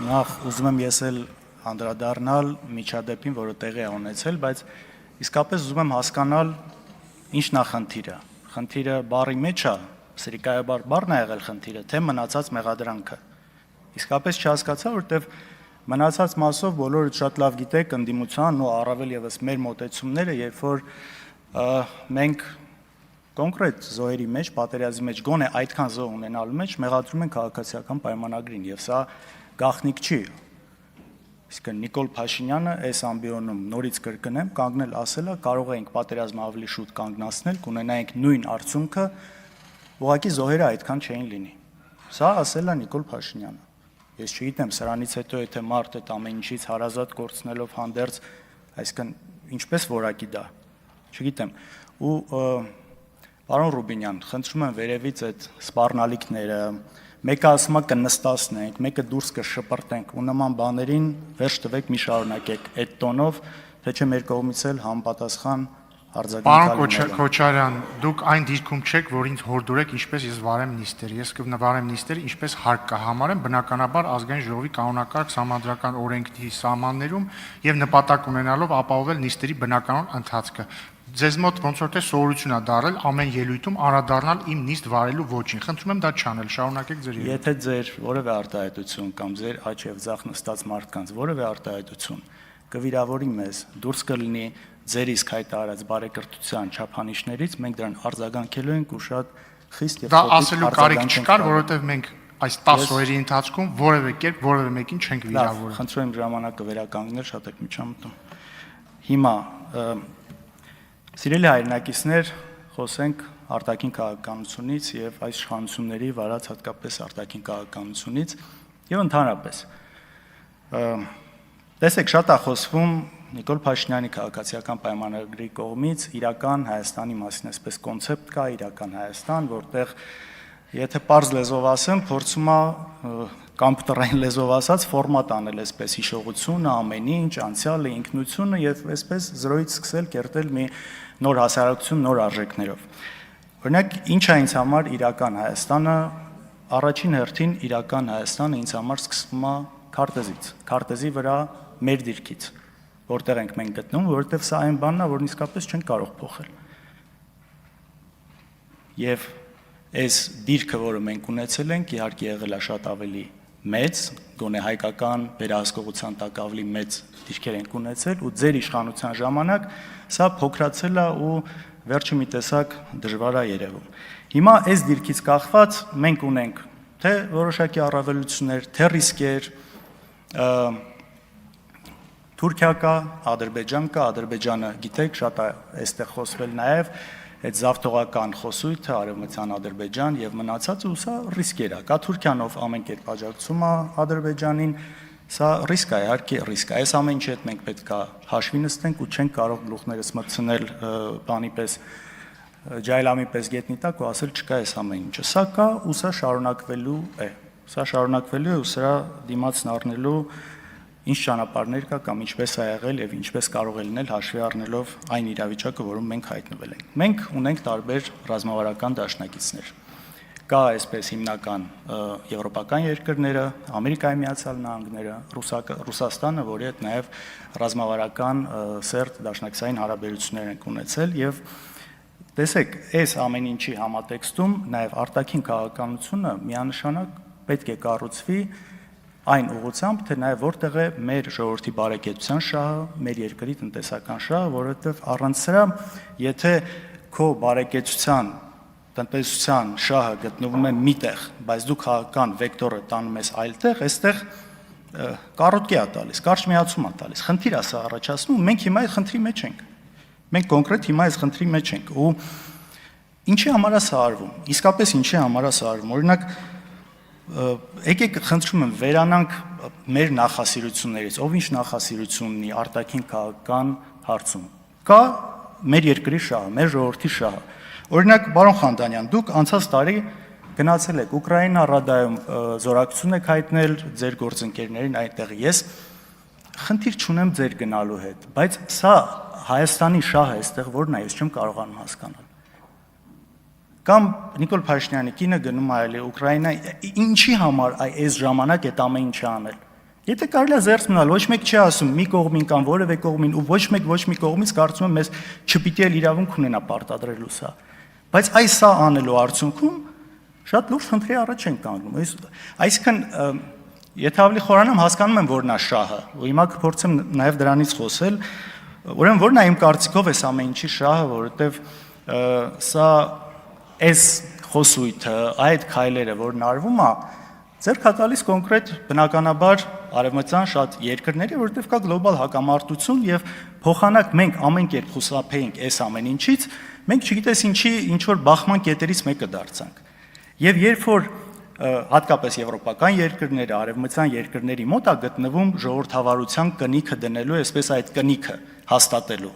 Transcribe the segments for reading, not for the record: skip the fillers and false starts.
նախ ուզում եմ ես էլ անդրադառնալ միջադեպին, որը տեղի է ունեցել, բայց իսկապես ուզում եմ հասկանալ ինչ նա խնդիրը։ Խնդիրը բառի մեջ է, սրիկայաբար բառն է եղել խնդիրը, թե մնացած մեղադրանքը։ Իսկապես չհասկացա, որտեվ մնացած մասով բոլորը շատ լավ գիտեք ընդդիմության ու առավել եւս մեր մոտեցումները, երբ որ մենք կոնկրետ զոհերի մեջ, պատերազմի մեջ գոնե այդքան զոհ ունենալու մեջ մեղադրում են քաղաքացիական պայմանագրին, եւ սա գաղտնիք չի։ Իսկ Նիկոլ Փաշինյանը այս ամբիոնում նորից կրկնեմ, կանգնել ասելա, կարող ենք պատերազմը ավելի շուտ կանգնացնել, կունենայինք նույն արդյունքը, ուղղակի զոհերը այդքան չէին լինի։ Սա ասելա Նիկոլ Փաշինյանը։ Ես չգիտեմ, սրանից հետո եթե մարդ այդ ամեն ինչից հարազատ կորցնելով հանդերձ, այսինքն ինչպես որակի դա, չգիտեմ։ Ու Պարոն Ռուբինյան, խնդրում եմ վերևից այդ սպառնալիքները, մեկը ասում է կնստացնենք, մեկը դուրս կշպրտենք ու նման բաներին վերջ տվեք, մի շարունակեք այդ տոնով, թե չէ մեր կողմից էլ համապատասխան արձագանք։ Պարոն Քոչարյան, դուք այն դիրքում չեք, որ ինձ հորդորեք, ինչպես ես վարեմ նիստերը։ Ես կվարեմ նիստերը, ինչպես հարկ կա համարեմ, բնականաբար ազգային ժողովի կանոնակարգ սահմանադրական օրենքի սահմաններում եւ նպատակ ունենալով ապահովել նիստերի բնականon ընթացքը։ Ձեզ մոտ ոնց որ թե սովորություն է դարել ամեն ելույթում անդրադառնալ իմ նիստ վարելու ոչին։ Խնդրում եմ դա չանել, շարունակեք ձեր ելույթը։ Եթե ձեր որևէ արտահայտություն կամ ձեր աջ եւ ձախ նստած մարդկանց որևէ արտահայտություն կվիրավորի մեզ, դուրս կլինի ձեր իսկ հայտարարած բարեկրթության չափանիշներից, մենք դրան արձագանքելու ենք ու շատ խիստ եւ դա ասելու կարիք չկար, որովհետեւ մենք այս 10 օրերի ընթացքում որևէ կերպ որևէ մեկին չենք վիրավորել։ Խնդրում եմ ժամանակը վերականգնել, շատ եք միջամտում։ Հիմա Սիրելի հայրենակիցներ, խոսենք արտաքին քաղաքականությունից եւ այս իշխանությունների վարած հատկապես արտաքին քաղաքականությունից եւ ընդհանրապես։ Տեսեք, շատ է խոսվում Նիկոլ Փաշինյանի քաղաքացիական պայմանագրի կողմից իրական Հայաստանի մասին, այսպես կոնցեպտ կա իրական Հայաստան, որտեղ եթե պարզ լեզվով ասեմ, փորձում է կոմպյուտերային լեզվով ասած ֆորմատ անել այսպես հիշողությունը, ամեն ինչ, անցյալը, ինքնությունը եւ այսպես զրոյից սկսել կերտել մի նոր հասարակություն, նոր արժեքներով։ Օրինակ, ինչ է ինձ համար իրական Հայաստանը, առաջին հերթին իրական Հայաստանը ինձ համար սկսվում է քարտեզից, քարտեզի վրա մեր դիրքից, որտեղ ենք մենք գտնվում, որովհետև սա այն բանն է, որն իսկապես չենք կարող փոխել։ Եվ այս դիրքը, որը մենք ունեցել ենք, իհարկե եղել է շատ ավելի մեծ, գոնե հայկական վերահսկողության տակ ավելի մեծ դիրքեր ենք ունեցել ու ձեր իշխանության ժամանակ սա փոքրացել է ու վերջը մի տեսակ դժվար է երևում։ Հիմա այս դիրքից կախված մենք ունենք թե որոշակի առավելություններ, թե ռիսկեր, Թուրքիա կա, Ադրբեջան կա, Ադրբեջանը գիտեք, շատ է այստեղ խոսվել նաև այդ զավթողական խոսույթը արևմտյան Ադրբեջան եւ մնացածը ու սա ռիսկեր է։ Կա Թուրքիան, ով ամեն կերպ աջակցում է Ադրբեջանին, սա ռիսկ է, իհարկե ռիսկ է։ Այս ամեն ինչի հետ մենք պետք է հաշվի նստենք ու չենք կարող գլուխներս մտցնել բանի պես ջայլամի պես գետնի տակ ու ասել չկա այս ամեն ինչը։ Սա կա ու սա շարունակվելու է։ Սա շարունակվելու է ու սրա դիմացն առնելու ինչ ճանապարհներ կա կամ ինչպես է եղել եւ ինչպես կարող է լինել հաշվի առնելով այն իրավիճակը, որում մենք հայտնվել ենք։ Մենք ունենք տարբեր ռազմավարական դաշնակիցներ։ Կա այսպես հիմնական եվրոպական երկրները, Ամերիկայի Միացյալ Նահանգները, Ռուսաստանը, որի հետ նաեւ ռազմավարական սերտ դաշնակցային հարաբերություններ ենք ունեցել եւ տեսեք, այս ամեն ինչի համատեքստում նաեւ արտաքին քաղաքականությունը միանշանակ պետք է կառուցվի այն ուղղությամբ, թե նաև որտեղ է մեր ժողովրդի բարեկեցության շահը, մեր երկրի տնտեսական շահը, որովհետև առանց սրա, եթե քո բարեկեցության, տնտեսության շահը գտնվում է միտեղ, բայց դու քաղաքական վեկտորը տանում ես այլ տեղ, այստեղ կարոտկի է տալիս, կարճ միացում է տալիս, խնդիր է սա առաջացնում, մենք հիմա այդ խնդրի մեջ ենք։ Մենք կոնկրետ հիմա այս խնդրի մեջ ենք ու ինչի համար է սա արվում։ Իսկապես ինչի համար է սա արվում։ Օրինակ եկեք խնդրում եմ վերանանք մեր նախասիրություններից, ով ինչ նախասիրություն ունի արտաքին քաղաքական հարցում։ Կա մեր երկրի շահը, մեր ժողովրդի շահը։ Օրինակ, պարոն Խանդանյան, դուք անցած տարի գնացել եք Ուկրաինա, Ռադայում զորակցություն եք հայտնել ձեր գործընկերներին այնտեղ։ Ես խնդիր չունեմ ձեր գնալու հետ, բայց սա Հայաստանի շահը այստեղ որն է, ես չեմ կարողանում հասկանալ։ Կամ Նիկոլ Փաշինյանի կինը գնում է այլ Ուկրաինա, ինչի համար այս ժամանակ այդ ամեն ինչը անել։ Եթե կարելի է զերծ մնալ, ոչ մեկ չի ասում մի կողմին կամ որևէ կողմին ու ոչ մի կողմից կարծում եմ մեզ չպիտի էլ իրավունք ունենա պարտադրելու սա։ Բայց այս սա անելու արդյունքում շատ լուրջ խնդրի առաջ են կանգնում։ Այսինքն եթե ավելի խորանամ հասկանում եմ որ նա շահը, ու հիմա կփորձեմ նաև դրանից խոսել, ուրեմն որն է իմ կարծիքով այս ամեն ինչի շահը, որովհետև սա այս խոսույթը, այդ քայլերը, որն արվում է, ձեռք է տալիս կոնկրետ բնականաբար արևմտյան շատ երկրների, որովհետև կա գլոբալ հակամարտություն եւ փոխանակ մենք ամեն կերպ խուսափեինք այս ամեն ինչից, մենք չգիտես ինչի ինչ որ բախման կետերից մեկը դարձանք։ Եվ երբ որ հատկապես եվրոպական երկրները, արևմտյան երկրների մոտ է գտնվում ժողովրդավարության կնիքը դնելու, այսպես այդ կնիքը հաստատելու։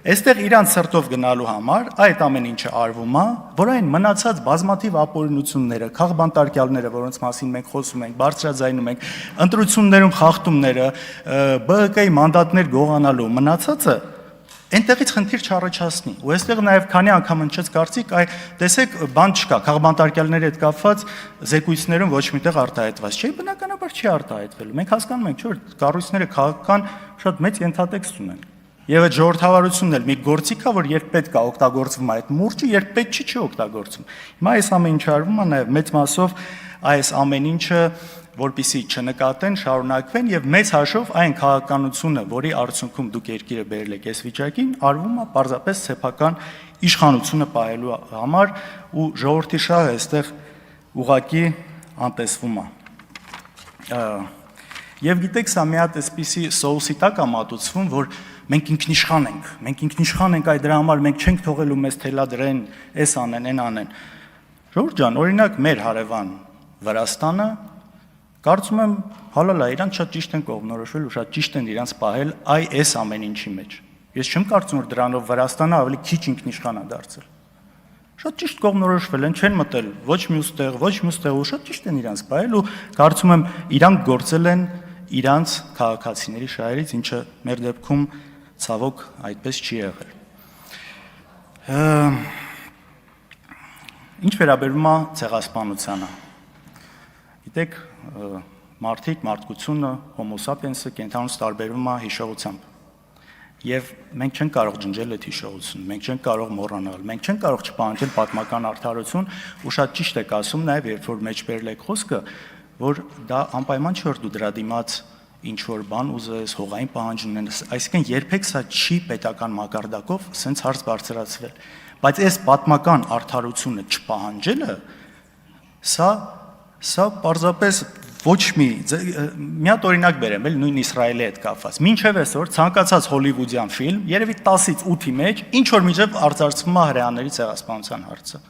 Այստեղ իրանց սրտով գնալու համար այդ ամեն ինչը արվում է, որ այն մնացած բազմաթիվ ապօրինությունները, քաղբանտարկյալները, որոնց մասին մենք խոսում ենք, բարձրաձայնում ենք, ընտրություններում խախտումները, ԲՀԿ-ի մանդատներ գողանալու մնացածը այնտեղից խնդիր չառաջացնի։ Ու այստեղ նաև քանի անգամ հնչեց կարծիք, տեսեք, բան չկա, քաղբանտարկյալների հետ կապված զեկույցներում ոչ միտեղ արտահայտված չէ, բնականաբար չի արտահայտվելու։ Մենք հասկանում ենք, չէ՞ որ կառույցները քաղաքական շատ մեծ ենթատեքստ ունեն։ Եվ այդ ժողովրդավարությունն էլ մի գործիք է, որ երբ պետք է օգտագործվում է այդ մուրճը, երբ պետք չի օգտագործվում։ Հիմա այս ամեն ինչը արվում է նաև մեծ մասով այս ամեն ինչը որպիսի չնկատեն, շարունակվեն եւ մեծ հաշվով այն քաղաքականությունը, որի արդյունքում դուք երկիրը բերել եք այս վիճակին, արվում է պարզապես սեփական իշխանությունը պահելու համար ու ժողովրդի շահը այստեղ ուղակի անտեսվում է։ Եվ գիտեք, սա մի հատ այսպիսի սոուսի տակ է մատուցվում, որ մենք ինքնիշխան ենք, այդ դրա համար մենք չենք թողելու մեզ թելադրեն, այս անեն, այն անեն։ Ժողովուրդ ջան, օրինակ մեր հարևան Վրաստանը կարծում եմ հալալ է, իրանք շատ ճիշտ են կողմնորոշվել ու շատ ճիշտ են իրանք պահել այս ամեն ինչի մեջ։ Ես չեմ կարծում որ դրանով Վրաստանը ավելի քիչ ինքնիշխան է դարձել։ Շատ ճիշտ կողմնորոշվել են, չեն մտել ոչ մյուս տեղ, ու շատ ճիշտ են իրանք պահել ու կարծում եմ իրանք գործել են իրանք քաղաքացիների շահերից, ինչը մեր դեպքում ցավոք այդպես չի եղել։ Ինչ վերաբերում է ցեղասպանությանը։ Գիտեք, մարդկությունը, Homo sapiens-ը կենթանուց տարբերվում է հիշողությամբ։ Եվ մենք չենք կարող ջնջել այդ հիշողությունը, մենք չենք կարող մոռանալ, մենք չենք կարող չպահանջել պատմական արդարություն, ու շատ ճիշտ եք ասում նաև, երբ որ մեջբերել եք խոսքը, որ դա անպայման չէ որ դու դրա դիմաց ինչ որ բան ուզես, հողային պահանջ ունենաս, այսինքն երբեք սա չի պետական մակարդակով սենց հարց բարձրացվել, բայց այս պատմական արդարությունը չպահանջելը սա պարզապես ոչ մի հատ օրինակ բերեմ, էլ նույն Իսրայելի հետ կապված։ Մինչև այսօր ցանկացած հոլիվուդյան ֆիլմ, երևի 10-ից 8-ի մեջ ինչ որ միջև արձարծվում է հրեաների ցեղասպանության հարցը։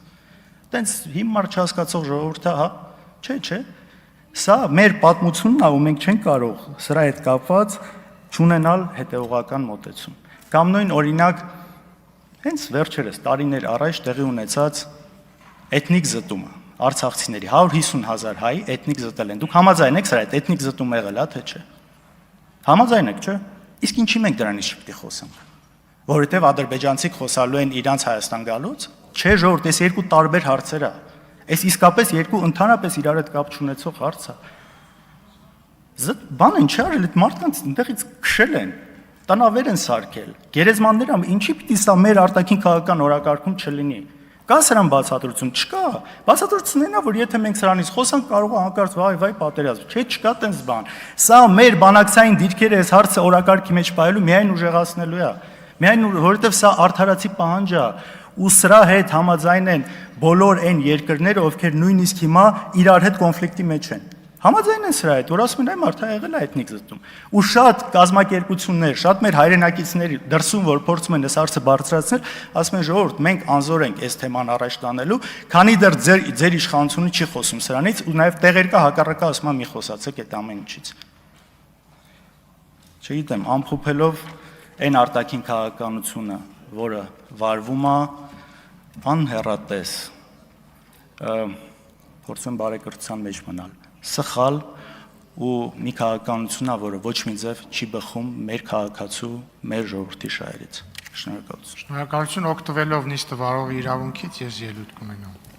Տենց հիմար չհասկացող ժողովուրդը, հա, չէ։ Սա մեր պատմությունն է ու մենք չենք կարող սրա հետ կապված չունենալ հետևողական մոտեցում։ Կամ նույն օրինակ հենց վերջերս տարիներ առաջ տեղի ունեցած էթնիկ զտումը արցախցիների 150,000 հայ էթնիկ զտել են։ Դուք համաձայն եք սրա հետ էթնիկ զտում եղել, թե չէ։ Համաձայն եք, չէ։ Իսկ ինչի մենք դրանից չպետք է խոսենք։ Որովհետև ադրբեջանցիք խոսալու են իրանց Հայաստան գալուց։ Չէ, ժողովուրդ, այս երկու տարբեր հարցեր է։ Այս իսկապես երկու ընդհանրապես իրար հետ կապ չունեցող հարց է։ Բան են չի արել, այդ մարդկանց այնտեղից քշել են, տնավեր են սարքել։ Գերեզմանները ինչի պիտի սա մեր արտաքին քաղաքական օրակարգում չլինի։ Կա սրան բացատրություն, չկա։ Բացատրությունն է, որ եթե մենք սրանից խոսանք, կարող է հանկարծ վայ պատերազմ։ Չէ, չկա տենց բան։ Սա մեր բանակցային դիրքերը այս հարցը օրակարգի մեջ պահելու միայն ուժեղացնելու է։ Միայն որովհետև սա արդարացի պահանջ է, ու սրա հետ համաձայն են բոլոր այն երկրները, ովքեր նույնիսկ հիմա իրար հետ կոնֆլիկտի մեջ են։ Համաձայն են սրա հետ, որ ասում են այ մարդը եղել է էթնիկ զտում։ Ու շատ կազմակերպություններ, շատ մեր հայրենակիցների դրսում, որ փորձում են այս հարցը բարձրացնել, ասում են ժողովուրդ, մենք անզոր ենք այս թեման առաջ տանելու, քանի դեռ ձեր իշխանությունը չի խոսում սրանից, ու նաև տեղեր կա հակառակը ասում են մի խոսացեք այդ ամեն ինչից։ Չգիտեմ, ամփոփելով այն արտաքին քաղաքականությունը, որը վարվում է անհեռատես, փորձեմ բարեկրթության մեջ մնալ, սխալ ու մի քաղաքականություն է, որը ոչ մի ձև չի բխում մեր քաղաքացու, մեր ժողովրդի շահերից։ Շնորհակալություն։ Շնորհակալություն, օգտվելով նիստը վարող իրավունքից ես ելույթ կունենամ։